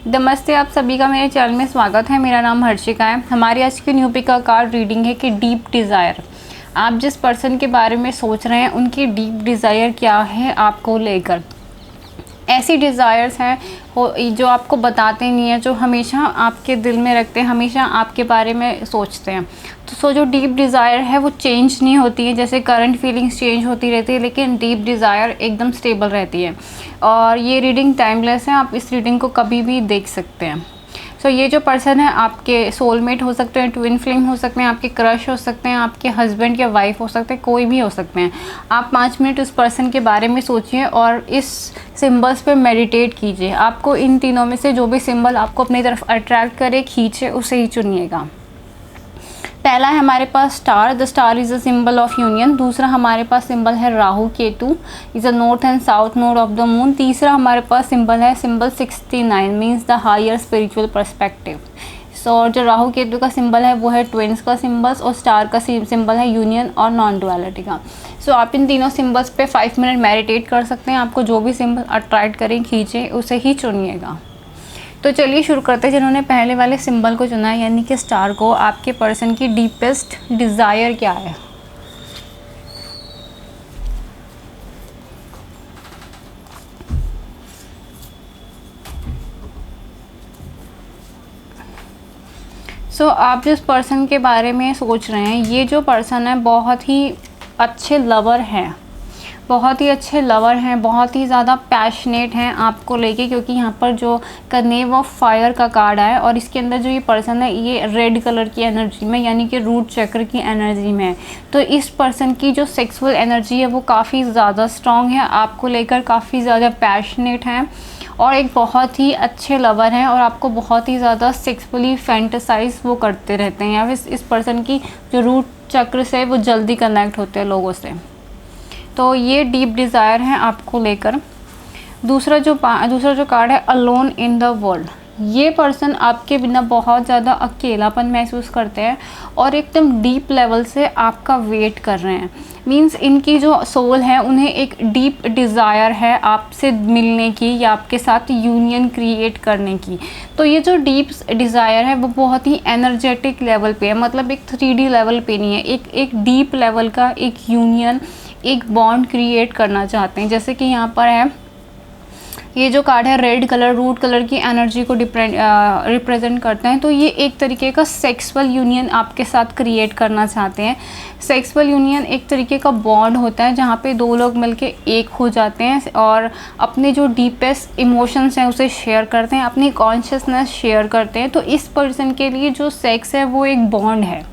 नमस्ते, आप सभी का मेरे चैनल में स्वागत है। मेरा नाम हर्षिका है। हमारी आज की न्यू पिक कार्ड रीडिंग है कि डीप डिज़ायर। आप जिस पर्सन के बारे में सोच रहे हैं उनकी डीप डिज़ायर क्या है आपको लेकर। ऐसी डिज़ायर्स हैं जो आपको बताते नहीं हैं, जो हमेशा आपके दिल में रखते हैं, हमेशा आपके बारे में सोचते हैं। तो जो डीप डिज़ायर है वो चेंज नहीं होती है। जैसे करंट फीलिंग्स चेंज होती रहती है, लेकिन डीप डिज़ायर एकदम स्टेबल रहती है। और ये रीडिंग टाइमलेस है, आप इस रीडिंग को कभी भी देख सकते हैं। ये जो पर्सन है आपके सोलमेट हो सकते हैं, ट्विन फ्लेम हो सकते हैं, आपके क्रश हो सकते हैं, आपके हस्बैंड या वाइफ हो सकते हैं, कोई भी हो सकते हैं। आप 5 मिनट उस पर्सन के बारे में सोचिए और इस सिंबल्स पे मेडिटेट कीजिए। आपको इन तीनों में से जो भी सिंबल आपको अपनी तरफ अट्रैक्ट करे, खींचे, उसे ही चुनिएगा। पहला है हमारे पास star. The star is a symbol of union. दूसरा हमारे पास सिंबल है Rahu Ketu, is a north and south node of the moon. तीसरा हमारे पास सिंबल है symbol 69, means the higher spiritual perspective. और जो राहु केतु का सिंबल है वो है ट्विंस का सिंबल्स, और स्टार का सिंबल है यूनियन और नॉन डुअलिटी का। आप इन तीनों सिंबल्स पे 5 मिनट मेडिटेट कर सकते हैं। आपको जो भी सिंबल अट्रैक्ट करें, खींचे, उसे ही चुनिएगा। तो चलिए शुरू करते हैं। जिन्होंने पहले वाले सिंबल को चुना है यानी कि स्टार को, आपके पर्सन की डीपेस्ट डिज़ायर क्या है। आप जिस पर्सन के बारे में सोच रहे हैं, ये जो पर्सन है बहुत ही अच्छे लवर हैं, बहुत ही अच्छे लवर हैं, बहुत ही ज़्यादा पैशनेट हैं आपको लेके, क्योंकि यहाँ पर जो कनेव ऑफ फायर का कार्ड है और इसके अंदर जो ये पर्सन है ये रेड कलर की एनर्जी में यानी कि रूट चक्र की एनर्जी में है। तो इस पर्सन की जो सेक्सुअल एनर्जी है वो काफ़ी ज़्यादा स्ट्रॉन्ग है, आपको लेकर काफ़ी ज़्यादा पैशनेट हैं और एक बहुत ही अच्छे लवर हैं और आपको बहुत ही ज़्यादा सेक्सुअली फैंटेसाइज वो करते रहते हैं, या फिर इस पर्सन की जो रूट चक्र से वो जल्दी कनेक्ट होते हैं लोगों से। तो ये डीप डिज़ायर है आपको लेकर। दूसरा जो कार्ड है अलोन इन द वर्ल्ड। ये पर्सन आपके बिना बहुत ज़्यादा अकेलापन महसूस करते हैं और एकदम डीप लेवल से आपका वेट कर रहे हैं। मींस इनकी जो सोल है उन्हें एक डीप डिज़ायर है आपसे मिलने की या आपके साथ यूनियन क्रिएट करने की। तो ये जो डीप डिज़ायर है वो बहुत ही एनर्जेटिक लेवल पे है, मतलब एक 3D लेवल पे नहीं है, एक डीप लेवल का एक यूनियन, एक बॉन्ड क्रिएट करना चाहते हैं। जैसे कि यहाँ पर है ये जो कार्ड है रेड कलर, रूट कलर की एनर्जी को रिप्रेजेंट करते हैं। तो ये एक तरीके का सेक्सुअल यूनियन आपके साथ क्रिएट करना चाहते हैं। सेक्सुअल यूनियन एक तरीके का बॉन्ड होता है जहाँ पे दो लोग मिलके एक हो जाते हैं और अपने जो डीपेस्ट इमोशंस हैं उसे शेयर करते हैं, अपनी कॉन्शियसनेस शेयर करते हैं। तो इस पर्सन के लिए जो सेक्स है वो एक बॉन्ड है।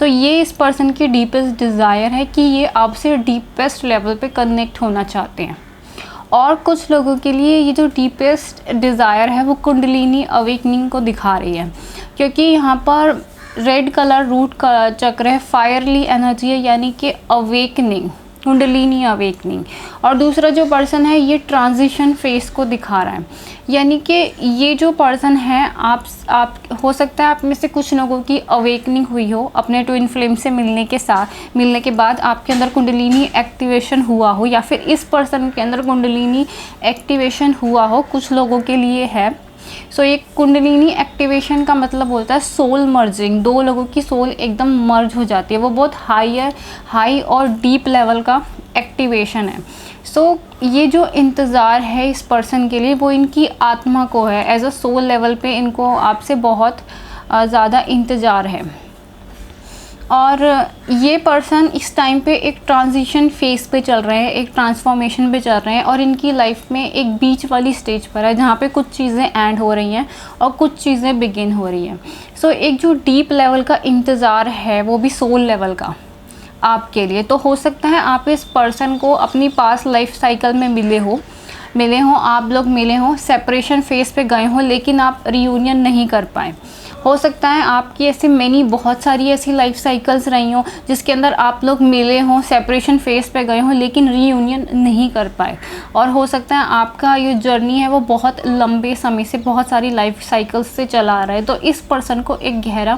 ये इस पर्सन की डीपेस्ट डिज़ायर है कि ये आपसे डीपेस्ट लेवल पे कनेक्ट होना चाहते हैं। और कुछ लोगों के लिए ये जो डीपेस्ट डिज़ायर है वो कुंडलिनी अवेकनिंग को दिखा रही है, क्योंकि यहाँ पर रेड कलर रूट का चक्र है, फायरली एनर्जी है यानी कि अवेकनिंग, कुंडलिनी अवेकनिंग। और दूसरा जो पर्सन है ये ट्रांजिशन फेस को दिखा रहा है, यानी कि ये जो पर्सन है आप हो सकता है आप में से कुछ लोगों की अवेकनिंग हुई हो अपने ट्विन फ्लेम से मिलने के बाद आपके अंदर कुंडलिनी एक्टिवेशन हुआ हो, या फिर इस पर्सन के अंदर कुंडलिनी एक्टिवेशन हुआ हो, कुछ लोगों के लिए है। एक कुंडलिनी एक्टिवेशन का मतलब होता है सोल मर्जिंग, दो लोगों की सोल एकदम मर्ज हो जाती है, वो बहुत हाई और डीप लेवल का एक्टिवेशन है। ये जो इंतज़ार है इस पर्सन के लिए वो इनकी आत्मा को है, एज अ सोल लेवल पे इनको आपसे बहुत ज़्यादा इंतज़ार है। और ये पर्सन इस टाइम पे एक ट्रांजिशन फेस पे चल रहे हैं, एक ट्रांसफॉर्मेशन पे चल रहे हैं और इनकी लाइफ में एक बीच वाली स्टेज पर है जहाँ पे कुछ चीज़ें एंड हो रही हैं और कुछ चीज़ें बिगिन हो रही हैं। एक जो डीप लेवल का इंतज़ार है वो भी सोल लेवल का आपके लिए। तो हो सकता है आप इस पर्सन को अपनी पास्ट लाइफ साइकिल में मिले हो, आप लोग मिले हो, सेपरेशन फेस पे गए हो, लेकिन आप रियूनियन नहीं कर पाए। हो सकता है आपकी ऐसी बहुत सारी ऐसी लाइफ साइकिल्स रही हो जिसके अंदर आप लोग मिले हों, सेपरेशन फेस पे गए हों, लेकिन रीयूनियन नहीं कर पाए। और हो सकता है आपका ये जर्नी है वो बहुत लंबे समय से, बहुत सारी लाइफ साइकिल्स से चला आ रहा है। तो इस पर्सन को एक गहरा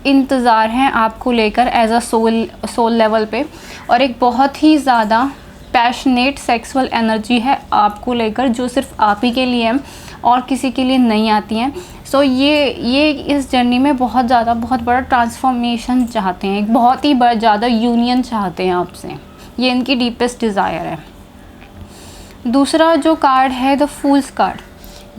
इंतज़ार है आपको लेकर एज अ सोल लेवल पे, और एक बहुत ही ज़्यादा पैशनेट सेक्सुअल एनर्जी है आपको लेकर जो सिर्फ आप ही के लिए है। और किसी के लिए नहीं आती हैं। सो ये इस जर्नी में बहुत बड़ा ट्रांसफॉर्मेशन चाहते हैं, एक बहुत ही ज़्यादा यूनियन चाहते हैं आपसे। ये इनकी डीपेस्ट डिज़ायर है। दूसरा जो कार्ड है द फूल्स कार्ड,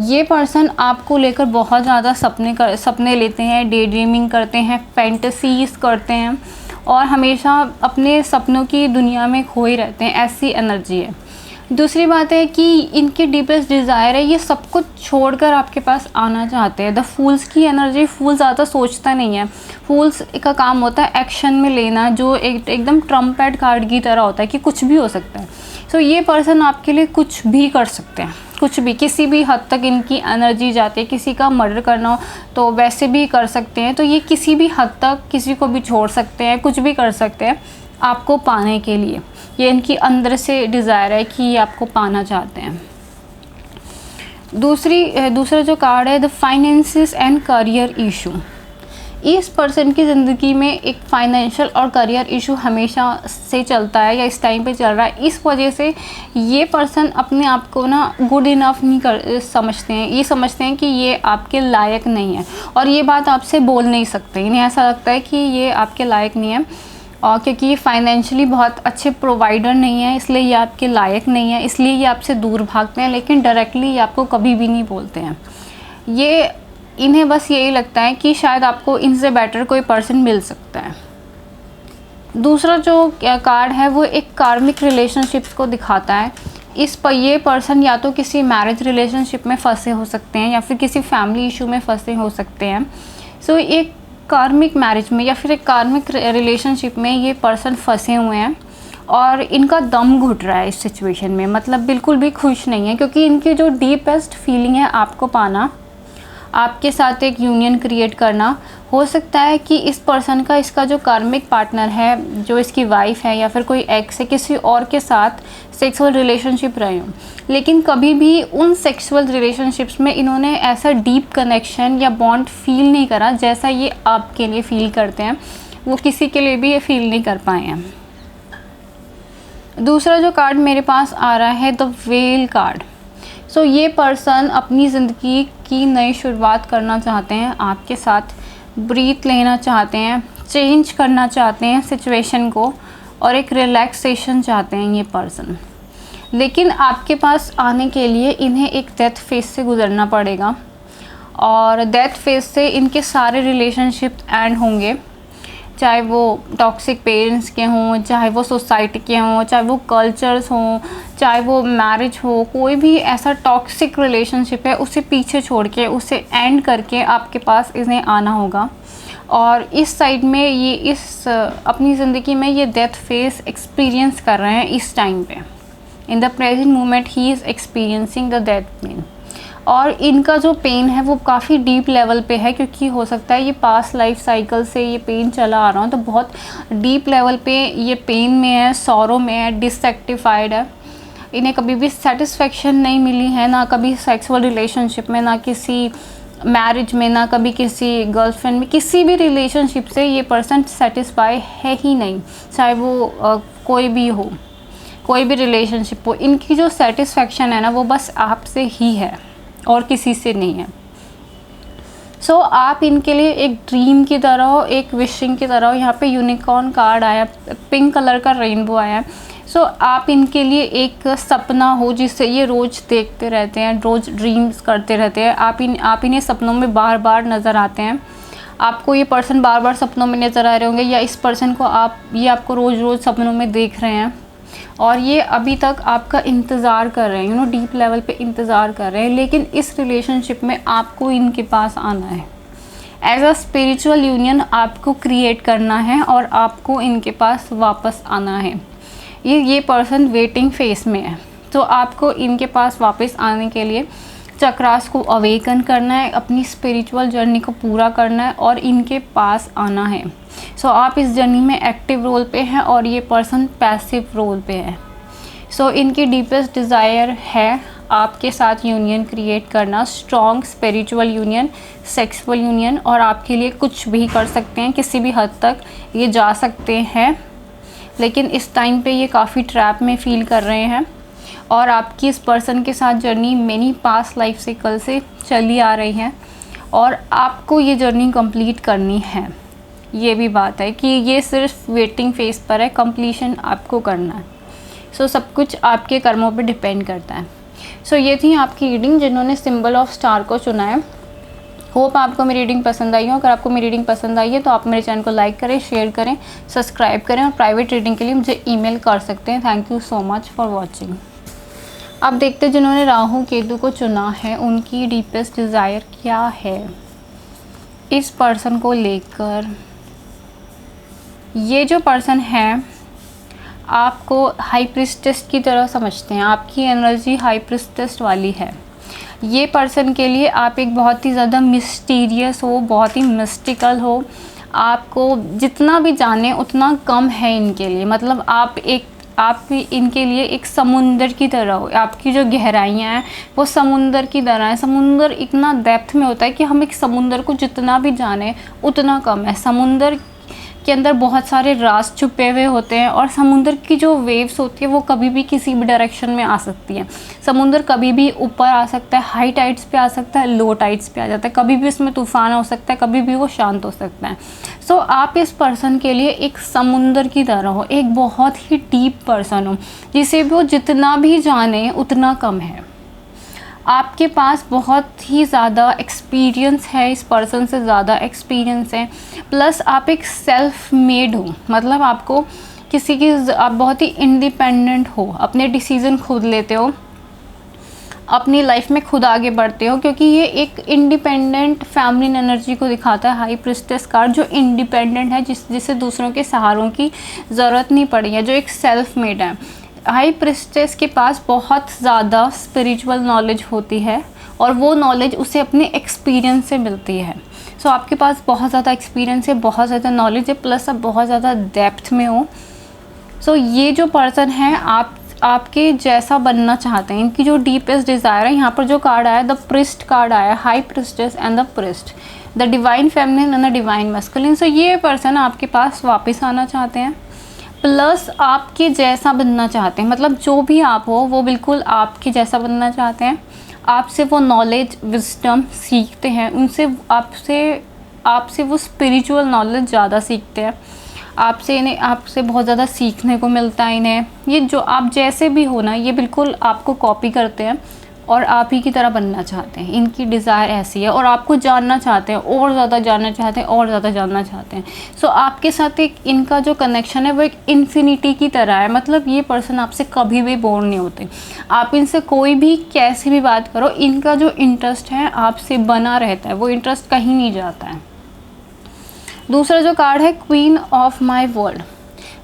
ये पर्सन आपको लेकर बहुत ज़्यादा सपने लेते हैं, डे ड्रीमिंग करते हैं, फैंटेसीज करते हैं और हमेशा अपने सपनों की दुनिया में खोए रहते हैं, ऐसी एनर्जी है। दूसरी बात है कि इनकी डीपेस्ट डिज़ायर है, ये सब कुछ छोड़कर आपके पास आना चाहते हैं। द फूल्स की एनर्जी, फूल ज़्यादा सोचता नहीं है, फूल्स का काम होता है एक्शन में लेना, जो एकदम ट्रम्पेट कार्ड की तरह होता है कि कुछ भी हो सकता है। सो ये पर्सन आपके लिए कुछ भी कर सकते हैं, कुछ भी, किसी भी हद तक इनकी एनर्जी जाती है। किसी का मर्डर करना हो तो वैसे भी कर सकते हैं, तो ये किसी भी हद तक किसी को भी छोड़ सकते हैं, कुछ भी कर सकते हैं आपको पाने के लिए। ये इनकी अंदर से डिज़ायर है कि ये आपको पाना चाहते हैं। दूसरा जो कार्ड है the finances and career issue, इस पर्सन की ज़िंदगी में एक फाइनेंशियल और करियर इशू हमेशा से चलता है या इस टाइम पे चल रहा है। इस वजह से ये पर्सन अपने आप को ना गुड इनफ नहीं समझते हैं, ये समझते हैं कि ये आपके लायक नहीं है और ये बात आपसे बोल नहीं सकते। इन्हें ऐसा लगता है कि ये आपके लायक नहीं है और क्योंकि ये फाइनेंशियली बहुत अच्छे प्रोवाइडर नहीं है, इसलिए ये आपके लायक नहीं है, इसलिए ये आपसे दूर भागते हैं, लेकिन डायरेक्टली ये आपको कभी भी नहीं बोलते हैं। इन्हें बस यही लगता है कि शायद आपको इनसे बेटर कोई पर्सन मिल सकता है। दूसरा जो कार्ड है वो एक कार्मिक रिलेशनशिप्स को दिखाता है। ये पर्सन या तो किसी मैरिज रिलेशनशिप में फंसे हो सकते हैं या फिर किसी फैमिली इशू में फंसे हो सकते हैं। सो एक कार्मिक मैरिज में या फिर एक कार्मिक रिलेशनशिप में ये पर्सन फंसे हुए हैं और इनका दम घुट रहा है इस सिचुएशन में, मतलब बिल्कुल भी खुश नहीं है, क्योंकि इनकी जो डीपेस्ट फीलिंग है आपको पाना, आपके साथ एक यूनियन क्रिएट करना। हो सकता है कि इस पर्सन का, इसका जो कार्मिक पार्टनर है, जो इसकी वाइफ है या फिर कोई एक्स है, किसी और के साथ सेक्सुअल रिलेशनशिप रहे हों, लेकिन कभी भी उन सेक्सुअल रिलेशनशिप्स में इन्होंने ऐसा डीप कनेक्शन या बॉन्ड फील नहीं करा जैसा ये आपके लिए फील करते हैं। वो किसी के लिए भी ये फील नहीं कर पाए हैं। दूसरा जो कार्ड मेरे पास आ रहा है द व्हेल कार्ड। सो ये पर्सन अपनी ज़िंदगी की नई शुरुआत करना चाहते हैं, आपके साथ ब्रीथ लेना चाहते हैं, चेंज करना चाहते हैं सिचुएशन को और एक रिलैक्सेशन चाहते हैं ये पर्सन। लेकिन आपके पास आने के लिए इन्हें एक डेथ फेज से गुजरना पड़ेगा और डेथ फेज से इनके सारे रिलेशनशिप एंड होंगे, चाहे वो टॉक्सिक पेरेंट्स के हों, चाहे वो सोसाइटी के हों, चाहे वो कल्चर्स हों, चाहे वो मैरिज हो, कोई भी ऐसा टॉक्सिक रिलेशनशिप है उसे पीछे छोड़ के, उसे एंड करके आपके पास इन्हें आना होगा। और इस साइड में ये अपनी ज़िंदगी में ये डेथ फेज एक्सपीरियंस कर रहे हैं इस टाइम पे। In the present moment he is experiencing the death pain, और इनका जो पेन है वो काफ़ी डीप लेवल पे है, क्योंकि हो सकता है ये पास्ट लाइफ साइकिल से ये पेन चला आ रहा हो, तो बहुत डीप लेवल पे ये पेन में है, सॉरो में है, डिससेटिस्फाइड है। इन्हें कभी भी सेटिस्फेक्शन नहीं मिली है, ना कभी सेक्सुअल रिलेशनशिप में, ना किसी मैरिज में, ना कभी किसी गर्लफ्रेंड में, किसी भी रिलेशनशिप से ये पर्सन सेटिस्फाई है ही नहीं, चाहे वो कोई भी हो, कोई भी रिलेशनशिप हो। इनकी जो सेटिस्फेक्शन है ना वो बस आपसे ही है और किसी से नहीं है। सो आप इनके लिए एक ड्रीम की तरह हो, एक विशिंग की तरह हो। यहाँ पे यूनिकॉर्न कार्ड आया, पिंक कलर का रेनबो आया है। सो आप इनके लिए एक सपना हो जिससे ये रोज़ देखते रहते हैं, रोज़ ड्रीम्स करते रहते हैं। आप इन्हें सपनों में बार बार नज़र आते हैं, आपको ये पर्सन बार बार सपनों में नज़र आ रहे होंगे, या इस पर्सन को आपको रोज़ रोज़ सपनों में देख रहे हैं और ये अभी तक आपका इंतज़ार कर रहे हैं, डीप लेवल पे इंतज़ार कर रहे हैं। लेकिन इस रिलेशनशिप में आपको इनके पास आना है, एज अ स्पिरिचुअल यूनियन आपको क्रिएट करना है और आपको इनके पास वापस आना है। ये पर्सन वेटिंग फेस में है, तो आपको इनके पास वापस आने के लिए चक्रास को अवेकन करना है, अपनी स्पिरिचुअल जर्नी को पूरा करना है और इनके पास आना है। सो आप इस जर्नी में एक्टिव रोल पे हैं और ये पर्सन पैसिव रोल पे है। सो इनकी डीपेस्ट डिज़ायर है आपके साथ यूनियन क्रिएट करना, strong spiritual union, sexual union, और आपके लिए कुछ भी कर सकते हैं, किसी भी हद तक ये जा सकते हैं। लेकिन इस टाइम पे ये काफ़ी ट्रैप में फील कर रहे हैं और आपकी इस पर्सन के साथ जर्नी मेनी पास्ट लाइफ से कल से चली आ रही है और आपको ये जर्नी कंप्लीट करनी है। ये भी बात है कि ये सिर्फ वेटिंग फेज पर है, कंप्लीशन आपको करना है। सो सब कुछ आपके कर्मों पे डिपेंड करता है। सो ये थी आपकी रीडिंग जिन्होंने सिंबल ऑफ स्टार को चुना है। होप आपको मेरी रीडिंग पसंद आई हो। अगर आपको मेरी रीडिंग पसंद आई है तो आप मेरे चैनल को लाइक करें, शेयर करें, सब्सक्राइब करें और प्राइवेट रीडिंग के लिए मुझे ईमेल कर सकते हैं। Thank you so much for watching. अब देखते हैं जिन्होंने राहु केतु को चुना है उनकी डीपेस्ट डिज़ायर क्या है इस पर्सन को लेकर। ये जो पर्सन है आपको हाई प्रिस्टेस की तरह समझते हैं, आपकी एनर्जी हाई प्रिस्टेस वाली है। ये पर्सन के लिए आप एक बहुत ही ज़्यादा मिस्टीरियस हो, बहुत ही मिस्टिकल हो। आपको जितना भी जाने उतना कम है इनके लिए। मतलब आप इनके लिए एक समुंदर की तरह हो। आपकी जो गहराइयाँ हैं वो समुंदर की तरह है। समुंदर इतना डेप्थ में होता है कि हम एक समुंदर को जितना भी जाने उतना कम है। समुंदर के अंदर बहुत सारे राज छुपे हुए होते हैं और समुंदर की जो वेव्स होती है वो कभी भी किसी भी डायरेक्शन में आ सकती है। समुंदर कभी भी ऊपर आ सकता है, हाई टाइड्स पे आ सकता है, लो टाइड्स पे आ जाता है, कभी भी उसमें तूफान हो सकता है, कभी भी वो शांत हो सकता है। सो आप इस पर्सन के लिए एक समुंदर की तरह हो, एक बहुत ही डीप पर्सन हो जिसे भी वो जितना भी जाने उतना कम है। आपके पास बहुत ही ज़्यादा एक्सपीरियंस है, इस पर्सन से ज़्यादा एक्सपीरियंस है। प्लस आप एक सेल्फ मेड हो, मतलब आपको किसी की आप बहुत ही इंडिपेंडेंट हो, अपने डिसीज़न खुद लेते हो, अपनी लाइफ में खुद आगे बढ़ते हो। क्योंकि ये एक इंडिपेंडेंट फैमिली एनर्जी को दिखाता है हाई प्रिस्टेस कार्ड, जो इंडिपेंडेंट है, जिसे दूसरों के सहारों की ज़रूरत नहीं पड़ी है, जो एक सेल्फ मेड है। हाई प्रिस्टेस के पास बहुत ज़्यादा स्पिरिचुअल नॉलेज होती है और वो नॉलेज उसे अपने एक्सपीरियंस से मिलती है। सो आपके पास बहुत ज़्यादा एक्सपीरियंस है, बहुत ज़्यादा नॉलेज है, प्लस आप बहुत ज़्यादा डेप्थ में हो। सो ये जो पर्सन है आपके जैसा बनना चाहते हैं। इनकी जो डीपेस्ट डिज़ायर है, यहाँ पर जो कार्ड आया द प्रिस्ट कार्ड आया, high priestess and the priest, the divine feminine and the divine masculine. So ये पर्सन आपके पास वापस आना चाहते हैं, प्लस आपके जैसा बनना चाहते हैं। मतलब जो भी आप हो वो बिल्कुल आपके जैसा बनना चाहते हैं। आपसे वो नॉलेज विजडम सीखते हैं, उनसे आपसे वो स्पिरिचुअल नॉलेज ज़्यादा सीखते हैं। आपसे बहुत ज़्यादा सीखने को मिलता है इन्हें। ये जो आप जैसे भी हो ना, ये बिल्कुल आपको कॉपी करते हैं और आप ही की तरह बनना चाहते हैं। इनकी डिज़ायर ऐसी है और आपको जानना चाहते हैं, और ज़्यादा जानना चाहते हैं, और ज़्यादा जानना चाहते हैं। सो आपके साथ एक इनका जो कनेक्शन है वो एक इन्फिनिटी की तरह है। मतलब ये पर्सन आपसे कभी भी बोर नहीं होते। आप इनसे कोई भी कैसी भी बात करो, इनका जो इंटरेस्ट है आपसे बना रहता है, वो इंटरेस्ट कहीं नहीं जाता है। दूसरा जो कार्ड है क्वीन ऑफ माई वर्ल्ड,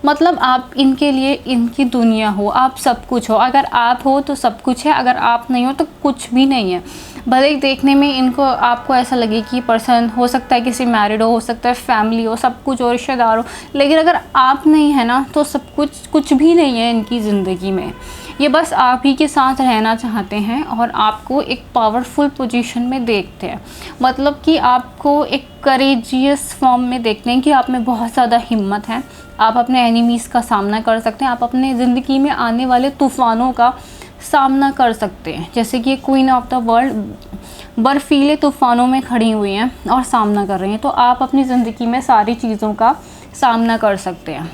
मतलब आप इनके लिए इनकी दुनिया हो, आप सब कुछ हो। अगर आप हो तो सब कुछ है, अगर आप नहीं हो तो कुछ भी नहीं है। भले ही देखने में आपको ऐसा लगे कि पर्सन हो सकता है किसी मैरिड हो सकता है फैमिली हो, सब कुछ हो, रिश्तेदार हो, लेकिन अगर आप नहीं है ना तो सब कुछ भी नहीं है इनकी ज़िंदगी में। ये बस आप ही के साथ रहना चाहते हैं और आपको एक पावरफुल पोजीशन में देखते हैं। मतलब कि आपको एक करेजियस फॉर्म में देखते हैं कि आप में बहुत ज़्यादा हिम्मत है, आप अपने एनिमीज़ का सामना कर सकते हैं, आप अपने ज़िंदगी में आने वाले तूफ़ानों का सामना कर सकते हैं। जैसे कि क्वीन ऑफ द वर्ल्ड बर्फीले तूफ़ानों में खड़ी हुई हैं और सामना कर रही हैं, तो आप अपनी ज़िंदगी में सारी चीज़ों का सामना कर सकते हैं।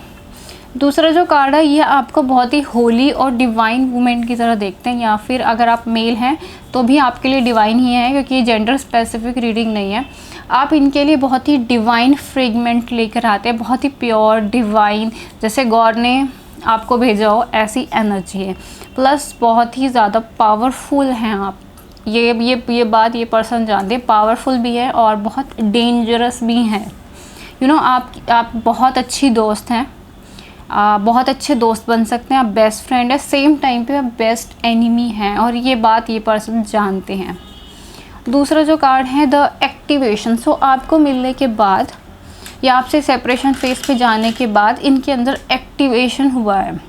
दूसरा जो कार्ड है ये आपको बहुत ही होली और डिवाइन वुमेन की तरह देखते हैं, या फिर अगर आप मेल हैं तो भी आपके लिए डिवाइन ही है, क्योंकि ये जेंडर स्पेसिफिक रीडिंग नहीं है। आप इनके लिए बहुत ही डिवाइन फ्रेगमेंट लेकर आते हैं, बहुत ही प्योर डिवाइन, जैसे गॉड ने आपको भेजा हो ऐसी एनर्जी है। प्लस बहुत ही ज़्यादा पावरफुल हैं आप। ये बात ये पर्सन जानते हैं, पावरफुल भी है और बहुत डेंजरस भी हैं। आप बहुत अच्छी दोस्त हैं, बहुत अच्छे दोस्त बन सकते हैं, आप बेस्ट फ्रेंड है, सेम टाइम पे आप बेस्ट एनिमी हैं, और ये बात ये पर्सन जानते हैं। दूसरा जो कार्ड है द एक्टिवेशन, सो आपको मिलने के बाद या आपसे सेपरेशन फेज पे जाने के बाद इनके अंदर एक्टिवेशन हुआ है।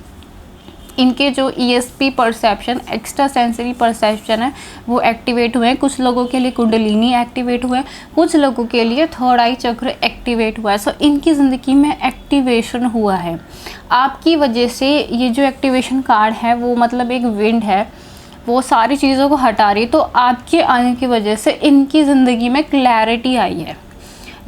इनके जो ESP perception, extra sensory perception है, वो एक्टिवेट हुए हैं। कुछ लोगों के लिए कुंडलिनी एक्टिवेट हुए हैं, कुछ लोगों के लिए थर्ड आई चक्र एक्टिवेट हुआ है। सो इनकी ज़िंदगी में एक्टिवेशन हुआ है आपकी वजह से। ये जो एक्टिवेशन कार्ड है वो मतलब एक विंड है, वो सारी चीज़ों को हटा रही है। तो आपके आने की वजह से इनकी ज़िंदगी में क्लैरिटी आई है,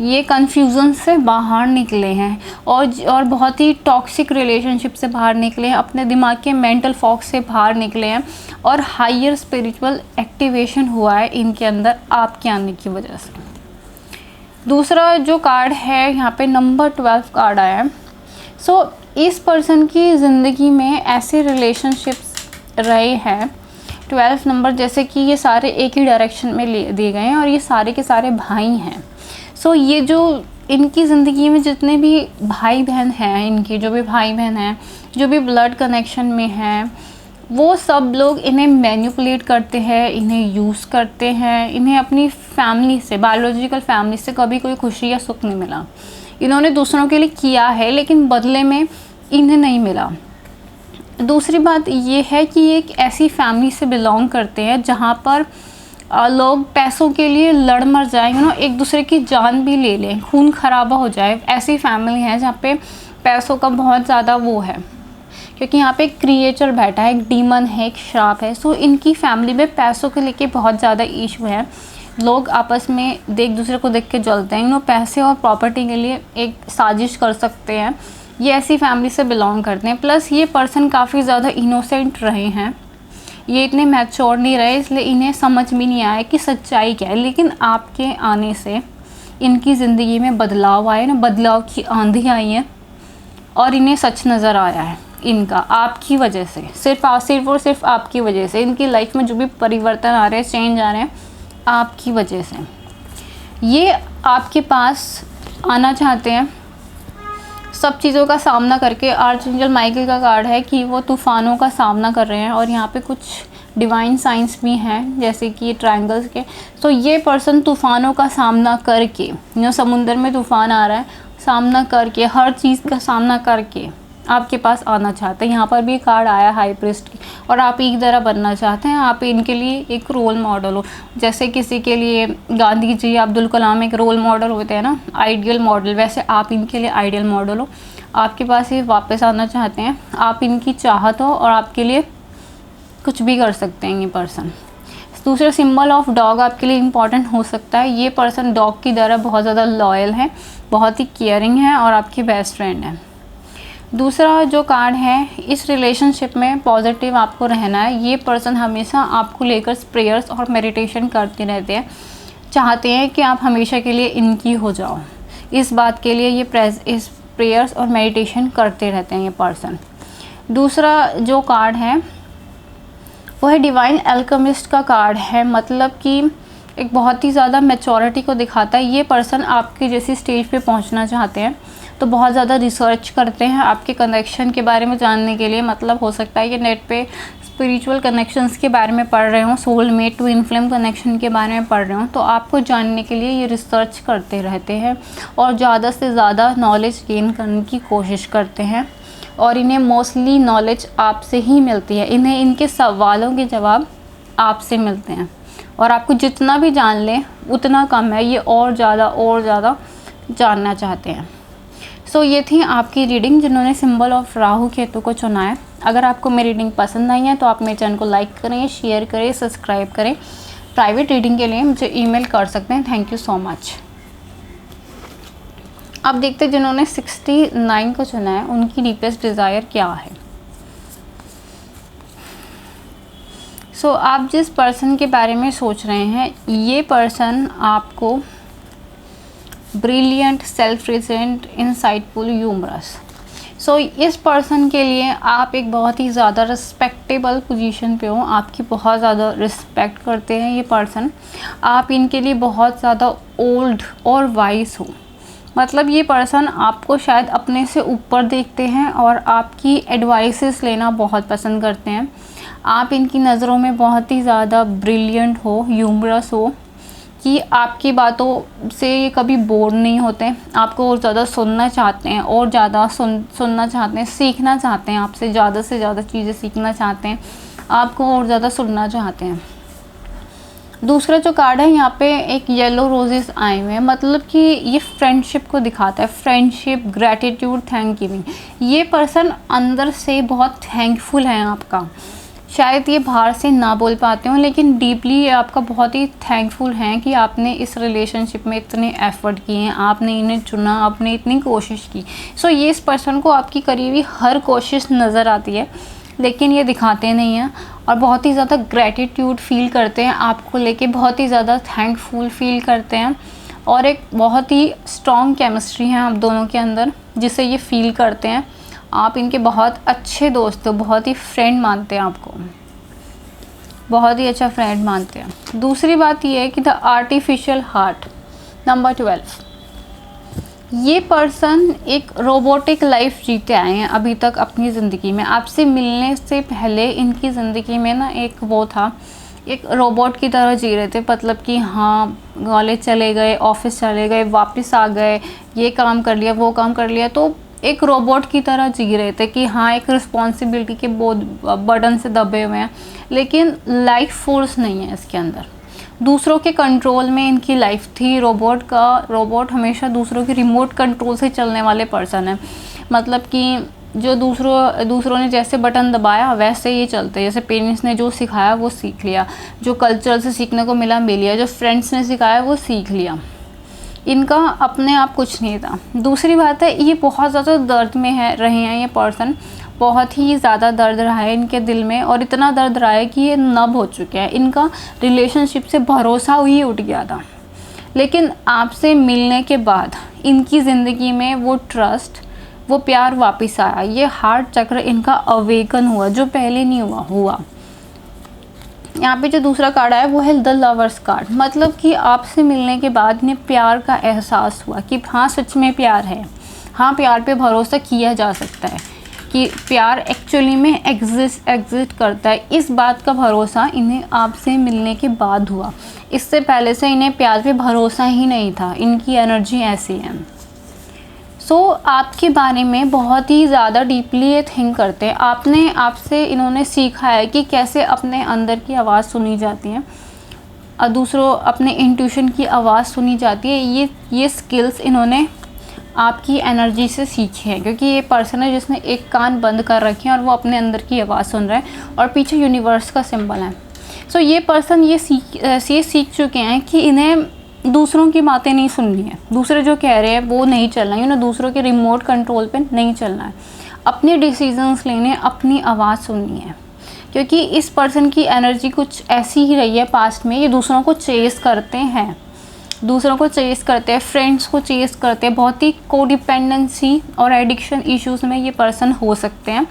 ये कन्फ्यूज़न से बाहर निकले हैं और बहुत ही टॉक्सिक रिलेशनशिप से बाहर निकले हैं, अपने दिमाग के मेंटल फॉग से बाहर निकले हैं और हायर स्पिरिचुअल एक्टिवेशन हुआ है इनके अंदर आपके आने की वजह से। दूसरा जो कार्ड है यहाँ पे नंबर 12 कार्ड आया है। सो इस पर्सन की ज़िंदगी में ऐसे रिलेशनशिप्स रहे हैं 12 नंबर, जैसे कि ये सारे एक ही डायरेक्शन में ले दिए गए हैं और ये सारे के सारे भाई हैं। सो ये जो इनकी ज़िंदगी में जितने भी भाई बहन हैं, इनके जो भी भाई बहन हैं, जो भी ब्लड कनेक्शन में हैं, वो सब लोग इन्हें मैनिपुलेट करते हैं, इन्हें यूज़ करते हैं। इन्हें अपनी फैमिली से, बायोलॉजिकल फैमिली से कभी कोई खुशी या सुख नहीं मिला। इन्होंने दूसरों के लिए किया है लेकिन बदले में इन्हें नहीं मिला। दूसरी बात ये है कि ये एक ऐसी फैमिली से बिलोंग करते हैं जहाँ पर लोग पैसों के लिए लड़ मर जाएंगे, एक दूसरे की जान भी ले लें, खून खराबा हो जाए। ऐसी फैमिली है जहाँ पे पैसों का बहुत ज़्यादा वो है, क्योंकि यहाँ पे एक क्रिएचर बैठा है, एक डीमन है, एक श्राप है। सो इनकी फैमिली में पैसों के लेके बहुत ज़्यादा इशू है। लोग आपस में एक दूसरे को देख के जलते हैं, पैसे और प्रॉपर्टी के लिए एक साजिश कर सकते हैं। ये ऐसी फैमिली से बिलोंग करते हैं। प्लस ये पर्सन काफ़ी ज़्यादा इनोसेंट रहे हैं, ये इतने मैच्योर नहीं रहे, इसलिए इन्हें समझ भी नहीं आया कि सच्चाई क्या है। लेकिन आपके आने से इनकी ज़िंदगी में बदलाव आए ना, बदलाव की आंधी आई है और इन्हें सच नज़र आया है इनका आपकी वजह से, सिर्फ और सिर्फ आपकी वजह से। इनकी लाइफ में जो भी परिवर्तन आ रहे हैं, चेंज आ रहे हैं, आपकी वजह से। ये आपके पास आना चाहते हैं सब चीज़ों का सामना करके। आर्चएंजल माइकल का कार्ड है कि वो तूफ़ानों का सामना कर रहे हैं और यहाँ पे कुछ डिवाइन साइंस भी हैं जैसे कि ट्रायंगल्स के। तो ये पर्सन तूफ़ानों का सामना करके, समुंदर में तूफ़ान आ रहा है, सामना करके, हर चीज़ का सामना करके आपके पास आना चाहते हैं। यहाँ पर भी कार्ड आया हाई प्रीस्ट की, और आप एक तरह बनना चाहते हैं। आप इनके लिए एक रोल मॉडल हो, जैसे किसी के लिए गांधी जी, अब्दुल कलाम एक रोल मॉडल होते हैं ना, आइडियल मॉडल, वैसे आप इनके लिए आइडियल मॉडल हो। आपके पास ये वापस आना चाहते हैं, आप इनकी चाहत हो और आपके लिए कुछ भी कर सकते हैं ये पर्सन। दूसरा सिंबल ऑफ डॉग आपके लिए इम्पॉर्टेंट हो सकता है। ये पर्सन डॉग की तरह बहुत ज़्यादा लॉयल है, बहुत ही केयरिंग है और आपकी बेस्ट फ्रेंड है। दूसरा जो कार्ड है, इस रिलेशनशिप में पॉजिटिव आपको रहना है। ये पर्सन हमेशा आपको लेकर प्रेयर्स और मेडिटेशन करते रहते हैं, चाहते हैं कि आप हमेशा के लिए इनकी हो जाओ। इस बात के लिए ये इस प्रेयर्स और मेडिटेशन करते रहते हैं ये पर्सन। दूसरा जो कार्ड है वो है डिवाइन अल्केमिस्ट का कार्ड है, मतलब कि एक बहुत ही ज़्यादा मैच्योरिटी को दिखाता है। ये पर्सन आपके जैसी स्टेज पे पहुंचना चाहते हैं, तो बहुत ज़्यादा रिसर्च करते हैं आपके कनेक्शन के बारे में जानने के लिए। मतलब हो सकता है कि नेट पे स्पिरिचुअल कनेक्शंस के बारे में पढ़ रहे हों, सोलमेट ट्विन फ्लेम कनेक्शन के बारे में पढ़ रहे हों, तो आपको जानने के लिए ये रिसर्च करते रहते हैं और ज़्यादा से ज़्यादा नॉलेज गेन करने की कोशिश करते हैं। और इन्हें मोस्टली नॉलेज आपसे ही मिलती है, इन्हें इनके सवालों के जवाब आपसे मिलते हैं, और आपको जितना भी जान लें उतना कम है, ये और ज़्यादा जानना चाहते हैं। सो ये थी आपकी रीडिंग जिन्होंने सिंबल ऑफ राहु केतु को चुना है। अगर आपको मेरी रीडिंग पसंद आई है तो आप मेरे चैनल को लाइक करें, शेयर करें, सब्सक्राइब करें। प्राइवेट रीडिंग के लिए मुझे ईमेल कर सकते हैं। Thank you so much. अब देखते हैं जिन्होंने 69 को चुना है उनकी डीपेस्ट डिज़ायर क्या है। सो आप जिस पर्सन के बारे में सोच रहे हैं, ये पर्सन आपको brilliant, self reliant, insightful, humorous. So इस पर्सन के लिए आप एक बहुत ही ज़्यादा रिस्पेक्टेबल पोजीशन पे हो, आपकी बहुत ज़्यादा रिस्पेक्ट करते हैं ये पर्सन। आप इनके लिए बहुत ज़्यादा ओल्ड और वाइज हो, मतलब ये पर्सन आपको शायद अपने से ऊपर देखते हैं और आपकी एडवाइसेस लेना बहुत पसंद करते हैं। आप इनकी नज़रों में बहुत ही ज़्यादा ब्रिलियंट हो, ह्यूमरस हो, कि आपकी बातों से ये कभी बोर नहीं होते, आपको और ज़्यादा सुनना चाहते हैं और ज़्यादा सुनना चाहते हैं, सीखना चाहते हैं, आपसे से ज़्यादा चीज़ें सीखना चाहते हैं, आपको और ज़्यादा सुनना चाहते हैं। दूसरा जो कार्ड है यहाँ पे एक येलो रोजेस आए हुए हैं, मतलब कि ये फ्रेंडशिप को दिखाता है, फ्रेंडशिप, ग्रैटिट्यूड, थैंक गिविंग। ये पर्सन अंदर से बहुत थैंकफुल है आपका, शायद ये बाहर से ना बोल पाते हो लेकिन डीपली ये आपका बहुत ही थैंकफुल हैं कि आपने इस रिलेशनशिप में इतने एफर्ट किए हैं, आपने इन्हें चुना, आपने इतनी कोशिश की। सो ये इस पर्सन को आपकी करीबी हर कोशिश नज़र आती है लेकिन ये दिखाते नहीं हैं और बहुत ही ज़्यादा ग्रैटिट्यूड फील करते हैं आपको लेके, बहुत ही ज़्यादा थैंकफुल फील करते हैं और एक बहुत ही स्ट्रॉन्ग केमिस्ट्री है आप दोनों के अंदर जिसे ये फील करते हैं। आप इनके बहुत अच्छे दोस्त हो, बहुत ही फ्रेंड मानते हैं आपको, बहुत ही अच्छा फ्रेंड मानते हैं। दूसरी बात ये है कि द आर्टिफिशियल हार्ट नंबर 12, ये पर्सन एक रोबोटिक लाइफ जीते आए हैं अभी तक अपनी ज़िंदगी में। आपसे मिलने से पहले इनकी ज़िंदगी में ना एक वो था, एक रोबोट की तरह जी रहे थे, मतलब कि हाँ कॉलेज चले गए, ऑफिस चले गए, वापस आ गए, ये काम कर लिया, वो काम कर लिया, तो एक रोबोट की तरह जी रहे थे कि हाँ एक रिस्पॉन्सिबिलिटी के बहुत बर्डन से दबे हुए हैं, लेकिन लाइफ फोर्स नहीं है इसके अंदर। दूसरों के कंट्रोल में इनकी लाइफ थी। रोबोट हमेशा दूसरों के रिमोट कंट्रोल से चलने वाले पर्सन है, मतलब कि जो दूसरों ने जैसे बटन दबाया वैसे ये चलते, जैसे पेरेंट्स ने जो सिखाया वो सीख लिया, जो कल्चर से सीखने को मिला मिल लिया, जो फ्रेंड्स ने सिखाया वो सीख लिया। इनका अपने आप कुछ नहीं था। दूसरी बात है ये बहुत ज़्यादा दर्द में रहे हैं, ये पर्सन बहुत ही ज़्यादा दर्द रहा है इनके दिल में और इतना दर्द रहा है कि ये नब हो चुके हैं। इनका रिलेशनशिप से भरोसा ही उठ गया था, लेकिन आपसे मिलने के बाद इनकी ज़िंदगी में वो ट्रस्ट, वो प्यार वापस आया। ये हार्ट चक्र इनका अवेकन हुआ जो पहले नहीं हुआ। यहाँ पे जो दूसरा कार्ड आया वो है द लवर्स कार्ड, मतलब कि आपसे मिलने के बाद इन्हें प्यार का एहसास हुआ कि हाँ सच में प्यार है, हाँ प्यार पे भरोसा किया जा सकता है, कि प्यार एक्चुअली में एग्जिस्ट करता है। इस बात का भरोसा इन्हें आपसे मिलने के बाद हुआ। इससे पहले से इन्हें प्यार पे भरोसा ही नहीं था। इनकी एनर्जी ऐसी है। आपके बारे में बहुत ही ज़्यादा डीपली ये थिंक करते हैं। आपसे इन्होंने सीखा है कि कैसे अपने अंदर की आवाज़ सुनी जाती है और दूसरों अपने इंट्यूशन की आवाज़ सुनी जाती है। ये स्किल्स इन्होंने आपकी एनर्जी से सीखी है, क्योंकि ये पर्सन है जिसने एक कान बंद कर रखे हैं और वो अपने अंदर की आवाज़ सुन रहा है और पीछे यूनिवर्स का सिंबल है। ये पर्सन ये सीख चुके हैं कि इन्हें दूसरों की बातें नहीं सुननी है, दूसरे जो कह रहे हैं वो नहीं चलना है, उन्हें दूसरों के रिमोट कंट्रोल पे नहीं चलना है, अपने डिसीजंस लेने, अपनी आवाज़ सुननी है। क्योंकि इस पर्सन की एनर्जी कुछ ऐसी ही रही है पास्ट में, ये दूसरों को चेस करते हैं, फ्रेंड्स को चेस करते हैं। बहुत ही कोडिपेंडेंसी और एडिक्शन इश्यूज़ में ये पर्सन हो सकते हैं।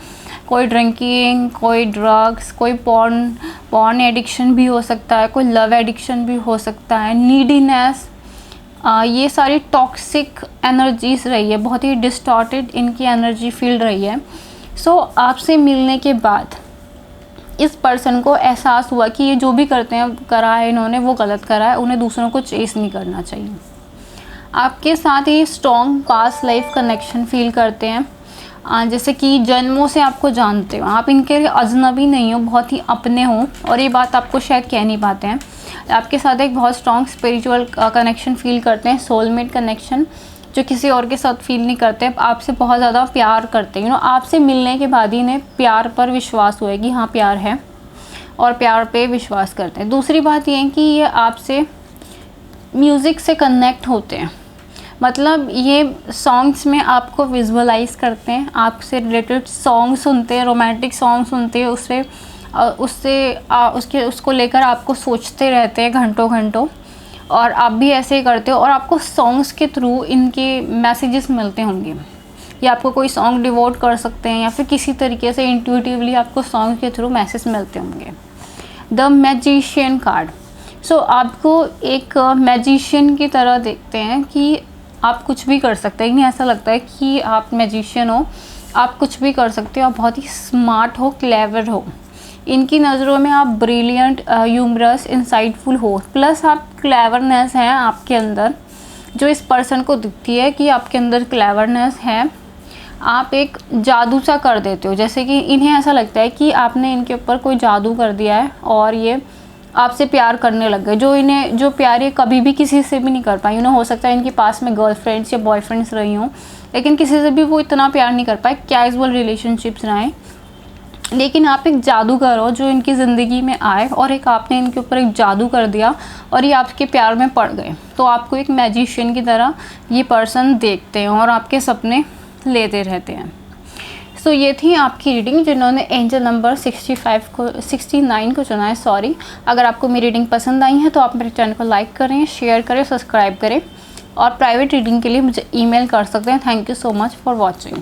कोई ड्रिंकिंग, कोई ड्रग्स, कोई पॉर्न एडिक्शन भी हो सकता है, कोई लव एडिक्शन भी हो सकता है, नीडीनेस, ये सारी टॉक्सिक एनर्जीज रही है, बहुत ही डिस्टॉर्टेड इनकी एनर्जी फील्ड रही है। आपसे मिलने के बाद इस पर्सन को एहसास हुआ कि ये जो भी करा है इन्होंने वो गलत करा है, उन्हें दूसरों को चेस नहीं करना चाहिए। आपके साथ ये strong past life connection feel करते हैं, जैसे कि जन्मों से आपको जानते हो, आप इनके लिए अजनबी नहीं हो, बहुत ही अपने हो, और ये बात आपको शायद कह नहीं पाते हैं। आपके साथ एक बहुत स्ट्रॉन्ग स्पिरिचुअल कनेक्शन फील करते हैं, सोलमेट कनेक्शन, जो किसी और के साथ फील नहीं करते। आपसे बहुत ज़्यादा प्यार करते हैं। आपसे मिलने के बाद ही इन्हें प्यार पर विश्वास हुआ कि हाँ प्यार है, और प्यार पे विश्वास करते हैं। दूसरी बात ये है कि ये आपसे म्यूज़िक से कनेक्ट होते हैं, मतलब ये सॉन्ग्स में आपको विजुअलाइज करते हैं, आपसे रिलेटेड सॉन्ग सुनते हैं, रोमांटिक सॉन्ग सुनते हैं, उसको लेकर आपको सोचते रहते हैं घंटों घंटों, और आप भी ऐसे ही करते हो। और आपको सॉन्ग्स के थ्रू इनके मैसेजेस मिलते होंगे, या आपको कोई सॉन्ग डिवोट कर सकते हैं, या फिर किसी तरीके से इंट्यूटिवली आपको सॉन्ग के थ्रू मैसेज मिलते होंगे। द मैजिशियन कार्ड, आपको एक मैजिशियन की तरह देखते हैं कि आप कुछ भी कर सकते हैं। इन्हें ऐसा लगता है कि आप मैजिशियन हो, आप कुछ भी कर सकते हो, आप बहुत ही स्मार्ट हो, क्लेवर हो। इनकी नज़रों में आप ब्रिलियंट, ह्यूमरस, इंसाइटफुल हो, प्लस आप क्लेवरनेस है आपके अंदर, जो इस पर्सन को दिखती है कि आपके अंदर क्लेवरनेस है। आप एक जादू सा कर देते हो, जैसे कि इन्हें ऐसा लगता है कि आपने इनके ऊपर कोई जादू कर दिया है और ये आपसे प्यार करने लग गए, जो प्यार ये कभी भी किसी से भी नहीं कर पाई। उन्हें हो सकता है इनके पास में गर्लफ्रेंड्स या बॉयफ्रेंड्स रही हों, लेकिन किसी से भी वो इतना प्यार नहीं कर पाए, कैजुअल रिलेशनशिप्स रहे। लेकिन आप एक जादूगर हो जो इनकी ज़िंदगी में आए और एक आपने इनके ऊपर एक जादू कर दिया और ये आपके प्यार में पड़ गए। तो आपको एक मैजिशियन की तरह ये पर्सन देखते हैं और आपके सपने लेते रहते हैं। सो ये थी आपकी रीडिंग जिन्होंने एंजल नंबर 69 को चुना है। सॉरी, अगर आपको मेरी रीडिंग पसंद आई है तो आप मेरे चैनल को लाइक करें, शेयर करें, सब्सक्राइब करें और प्राइवेट रीडिंग के लिए मुझे ईमेल कर सकते हैं। Thank you so much for watching.